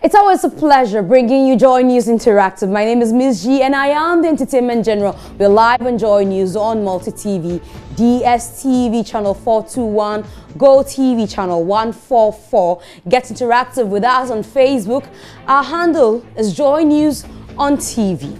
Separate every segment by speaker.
Speaker 1: It's always a pleasure bringing you Joy News Interactive. My name is Ms. G and I am the Entertainment General. We're live on Joy News on Multi-TV, DSTV channel 421, Go TV channel 144. Get interactive with us on Facebook. Our handle is Joy News on TV.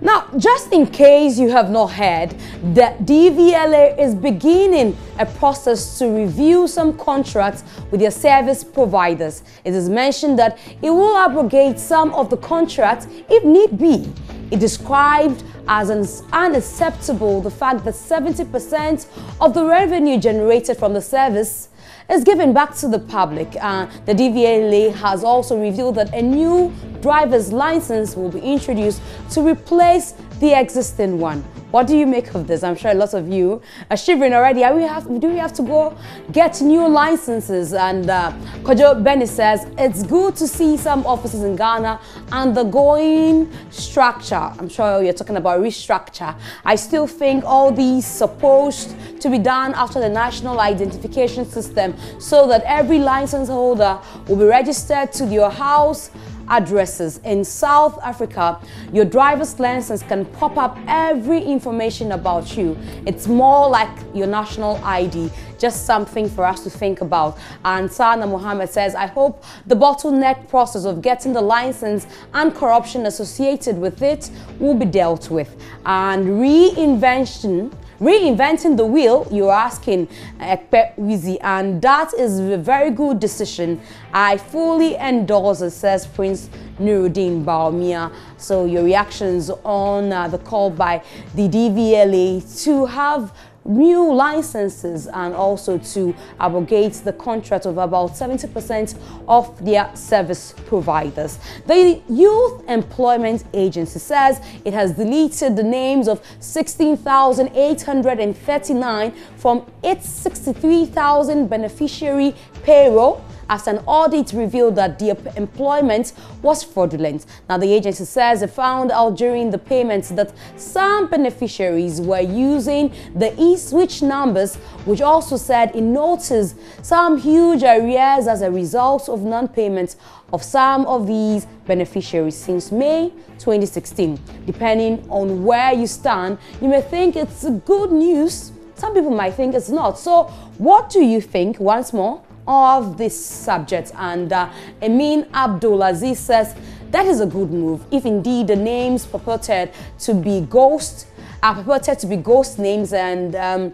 Speaker 1: Now, just in case you have not heard, the DVLA is beginning a process to review some contracts with their service providers. It is mentioned that it will abrogate some of the contracts if need be. It described as unacceptable the fact that 70% of the revenue generated from the service is given back to the public. The DVLA has also revealed that a new driver's license will be introduced to replace the existing one. What do you make of this? I'm sure a lot of you are shivering already. Do we have to go get new licenses? And Kojo Benny says it's good to see some offices in Ghana undergoing structure. I'm sure you're talking about restructure. I still think all these supposed to be done after the national identification system so that every license holder will be registered to your house addresses. In South Africa, your driver's license can pop up every information about you. It's more like your national ID, just something for us to think about. And Sana Mohammed says, I hope the bottleneck process of getting the license and corruption associated with it will be dealt with. And reinventing the wheel, you're asking Ekpe Wizi, and that is a very good decision. I fully endorse it, says Prince Nuruddin Baumia. So your reactions on the call by the DVLA to have new licenses and also to abrogate the contract of about 70% of their service providers. The Youth Employment Agency says it has deleted the names of 16,839 from its 63,000 beneficiary payroll as an audit revealed that the employment was fraudulent. Now, the agency says it found out during the payments that some beneficiaries were using the e-switch numbers, which also said it noticed some huge arrears as a result of non-payment of some of these beneficiaries since May 2016. Depending on where you stand, you may think it's good news. Some people might think it's not. So what do you think, once more, of this subject? And Amin Abdulaziz says that is a good move if indeed the names purported to be ghost names. And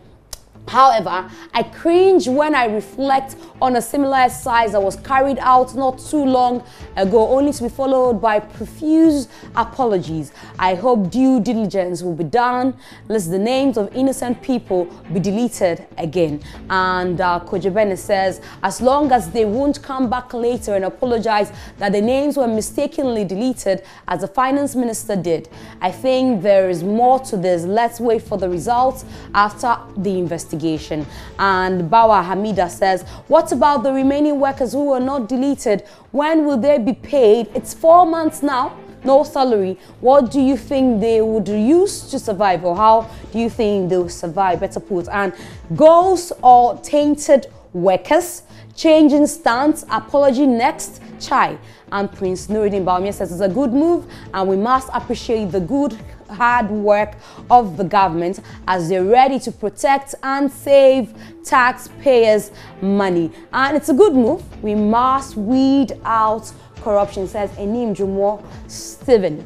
Speaker 1: however, I cringe when I reflect on a similar exercise that was carried out not too long ago, only to be followed by profuse apologies. I hope due diligence will be done, lest the names of innocent people be deleted again. And Kojo Bene says, as long as they won't come back later and apologize that the names were mistakenly deleted, as the finance minister did, I think there is more to this. Let's wait for the results after the investigation. And Bawa Hamida says, what about the remaining workers who were not deleted? When will they be paid? It's 4 months now, no salary. What do you think they would use to survive, or how do you think they will survive? Better put. And ghosts or tainted workers, changing stance, apology next, chai. And Prince Nuruddin Baumia says it's a good move and we must appreciate the good hard work of the government as they're ready to protect and save taxpayers' money. And it's a good move. We must weed out corruption, says Enim Jumo Steven.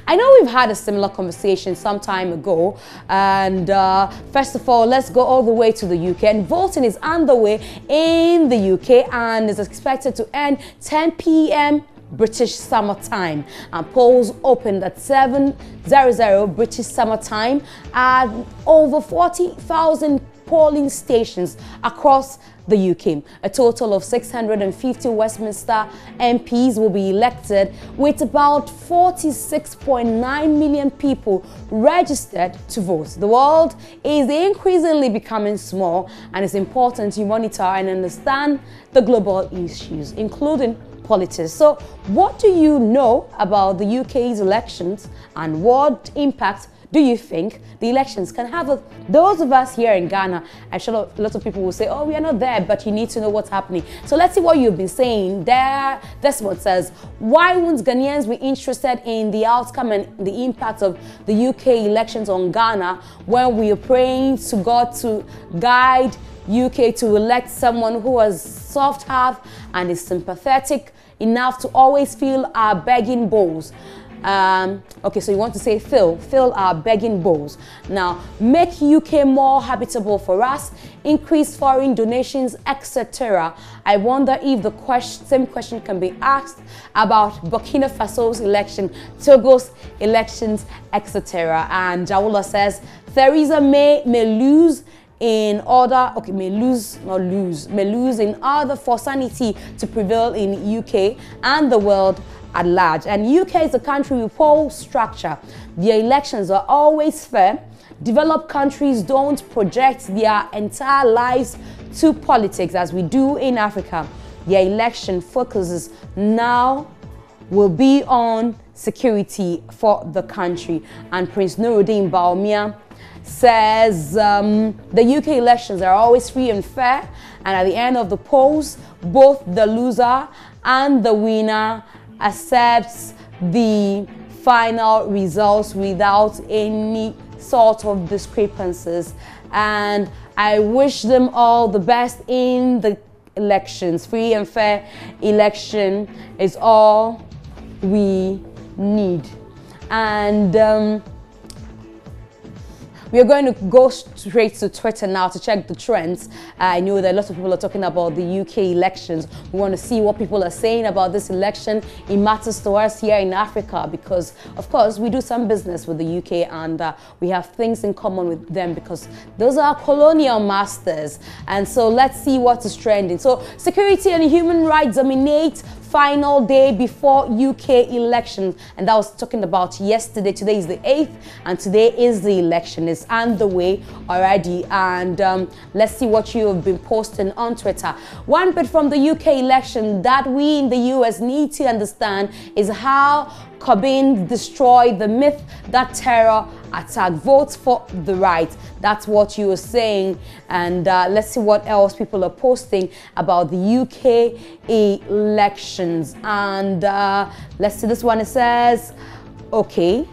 Speaker 1: I know we've had a similar conversation some time ago, and first of all, let's go all the way to the UK. And voting is underway in the UK and is expected to end 10 p.m. British Summer Time. And polls opened at 7:00 British Summer Time at over 40,000 polling stations across the UK. A total of 650 Westminster MPs will be elected, with about 46.9 million people registered to vote. The world is increasingly becoming small, and it's important to monitor and understand the global issues, including politics. So what do you know about the UK's elections, and what impact do you think the elections can have? Those of us here in Ghana, I'm sure a lot of people will say, oh, we are not there, but you need to know what's happening. So let's see what you've been saying there. This one says, why won't Ghanaians be interested in the outcome and the impact of the UK elections on Ghana when we are praying to God to guide UK to elect someone who has soft heart and is sympathetic enough to always fill our begging bowls? Okay, so you want to say fill our begging bowls. Now, make UK more habitable for us, increase foreign donations, etc. I wonder if the same question can be asked about Burkina Faso's election, Togo's elections, etc. And Jawula says, Theresa May lose in order, okay, may lose in order for sanity to prevail in UK and the world at large. And UK is a country with poll structure. Their elections are always fair. Developed countries don't project their entire lives to politics as we do in Africa. Their election focuses now will be on security for the country. And Prince Nuruddin Baumia says the UK elections are always free and fair, and at the end of the polls, both the loser and the winner accepts the final results without any sort of discrepancies. And I wish them all the best in the elections. Free and fair election is all we need. And we are going to go straight to Twitter now to check the trends. I know that a lot of people are talking about the UK elections. We want to see what people are saying about this election. It matters to us here in Africa because, of course, we do some business with the UK, and we have things in common with them because those are colonial masters. And so let's see what is trending. So security and human rights dominate final day before UK election, and that was talking about yesterday. Today is the 8th, and today is the election. It's underway already, and let's see what you have been posting on Twitter. One bit from the UK election that we in the US need to understand is how Corbyn destroyed the myth that terror attack. Votes for the right. That's what you were saying. And let's see what else people are posting about the UK elections. And let's see this one. It says, okay,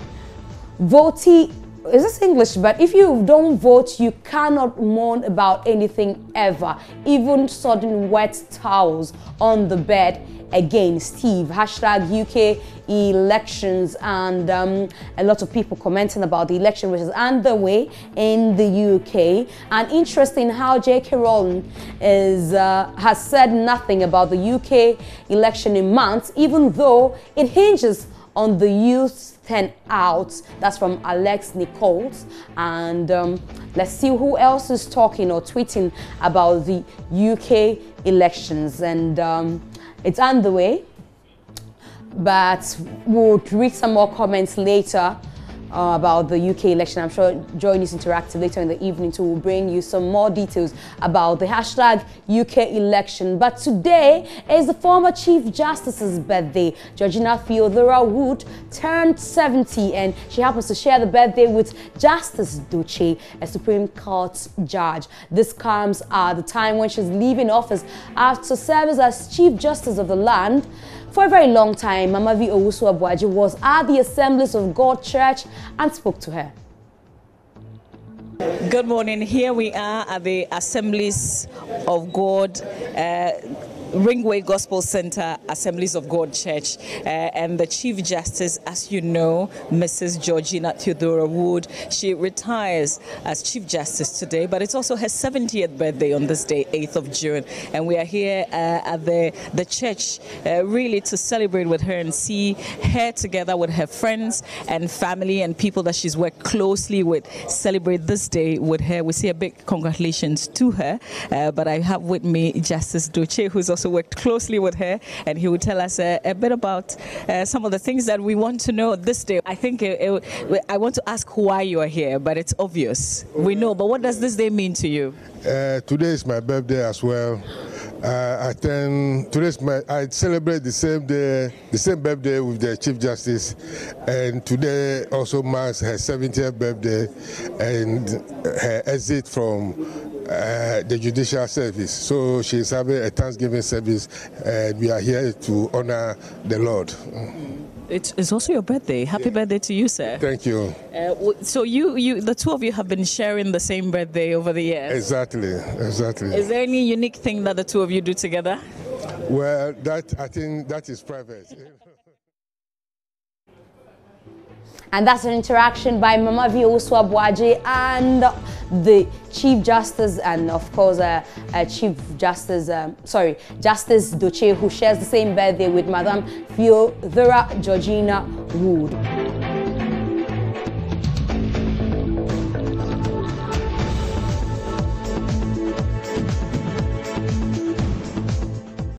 Speaker 1: votee. Is this English? But if you don't vote, you cannot moan about anything ever, even sudden wet towels on the bed. Again, Steve, hashtag UK elections, and a lot of people commenting about the election which is underway in the UK. And interesting how J.K. Rowling has said nothing about the UK election in months, even though it hinges on the youth turnout. That's from Alex Nichols. And let's see who else is talking or tweeting about the UK elections. And it's underway, but we'll read some more comments later about the UK election. I'm sure Joy News Interactive later in the evening too will bring you some more details about the hashtag UK election. But today is the former Chief Justice's birthday. Georgina Theodora Wood turned 70, and she happens to share the birthday with Justice Doche, a Supreme Court judge. This comes at the time when she's leaving office after service as Chief Justice of the land. For a very long time, Mama V. Owusu-Abuaji was at the Assemblies of God Church and spoke to her.
Speaker 2: Good morning. Here we are at the Assemblies of God Ringway Gospel Center, Assemblies of God Church, and the Chief Justice, as you know, Mrs. Georgina Theodora Wood, she retires as Chief Justice today, but it's also her 70th birthday on this day, 8th of June, and we are here at the church really to celebrate with her and see her together with her friends and family and people that she's worked closely with celebrate this day with her. We say a big congratulations to her, but I have with me Justice Doche, who's also worked closely with her, and he will tell us a bit about some of the things that we want to know this day. I think I want to ask why you are here, but it's obvious. We know, but what does this day mean to you?
Speaker 3: Today is my birthday as well, I celebrate the same day, the same birthday with the Chief Justice, and today also marks her 70th birthday and her exit from the judicial service. So she's having a Thanksgiving service, and we are here to honor the Lord.
Speaker 2: It's also your birthday. Happy birthday to you, sir.
Speaker 3: Thank you.
Speaker 2: So the two of you have been sharing the same birthday over the years.
Speaker 3: Exactly.
Speaker 2: Is there any unique thing that the two of you do together?
Speaker 3: Well, I think that is private.
Speaker 1: And that's an interaction by Mama V. Oswabwaje and the Chief Justice, and of course Justice Doche, who shares the same birthday with Madam Theodora Georgina Wood.